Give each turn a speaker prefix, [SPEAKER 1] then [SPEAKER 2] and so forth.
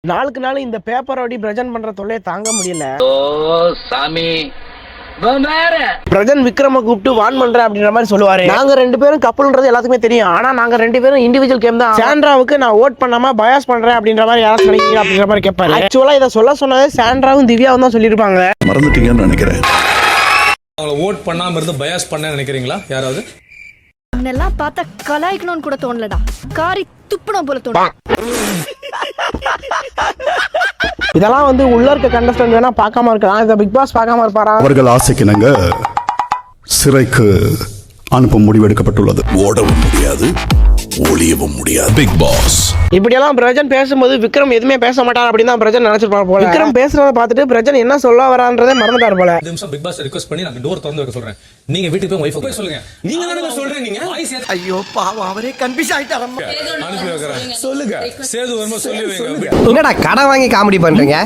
[SPEAKER 1] நாளுக்கு நாள் இந்த பேப்பரோடி பிரஜன் பண்ற தொல்லையை தாங்க முடியல.
[SPEAKER 2] ஓ சாமி,
[SPEAKER 1] பிரஜன் விக்ரம கூப்பிட்டு வான் பண்றேன் அப்படின்ற மாதிரி சொல்லுவாரு. நாங்க ரெண்டு பேரும் கப்பல்ன்றது எல்லாத்துக்குமே தெரியும். ஆனா நாங்க ரெண்டு பேரும் இண்டிவிஜுவல் கேம் தான். சாண்ட்ராவுக்கு நான் ஓட் பண்ணாம பயாஸ் பண்றேன் அப்படின்ற மாதிரி யாரும் நினைக்கிறீங்க அப்படின்ற மாதிரி கேட்பாரு. ஆக்சுவலா இதை சொல்ல சொன்னது சாண்ட்ராவும் திவ்யாவும் தான் சொல்லியிருப்பாங்க.
[SPEAKER 3] மறந்துட்டீங்கன்னு நினைக்கிறேன்.
[SPEAKER 4] அவங்கள ஓட் பண்ணாம இருந்து பயாஸ் பண்ண நினைக்கிறீங்களா யாராவது?
[SPEAKER 5] உன்னெல்லாம் பார்த்தா கலாய்க்கணும்னு கூட தோணலடா, காரி துப்பணும் போல தோணும்.
[SPEAKER 1] இதெல்லாம் வந்து உள்ள இருக்க கண்டஸ்டன்ட் வேணா பார்க்காம இருக்கலாம். இதை பிக் பாஸ் பார்க்காம இருப்பாரா?
[SPEAKER 3] அவர்கள் ஆசைக்கிணங்க சிறைக்கு அனுப்ப முடிவெடுக்கப்பட்டுள்ளது. ஓடவும் முடியாது, ஒளியவும் முடியாது. பிக் பாஸ்
[SPEAKER 1] இப்படியெல்லாம் பிரஜன் பேசும்போது விக்ரம் எதுவுமே பேச மாட்டார் அப்படின்னு தான் பிரஜன் நினைச்சிருப்பாரு போல. விக்ரம் பேசுறத பார்த்துட்டு பிரஜன் என்ன சொல்ல வரான்றதே மறந்துட்டார் போல.
[SPEAKER 4] நிமிஷம் பிக் பாஸ் ரிக்வெஸ்ட் பண்ணி நான் டோர் திறந்து வைக்க சொல்றேன். நீங்க வீட்டுக்கு போய் வைஃப் போய் சொல்லுங்க. நீங்க தானே சொல்றீங்க. நீங்க
[SPEAKER 6] ஐயோ பாவம், அவரே கன்ஃபியூஸ் ஆயிட்டாரம்மா.
[SPEAKER 4] அனுப்பி வைக்கிறேன். சொல்லுங்க. சேது வரும்போது சொல்லி வைங்க.
[SPEAKER 6] என்னடா கடன் வாங்கி காமெடி பண்றீங்க?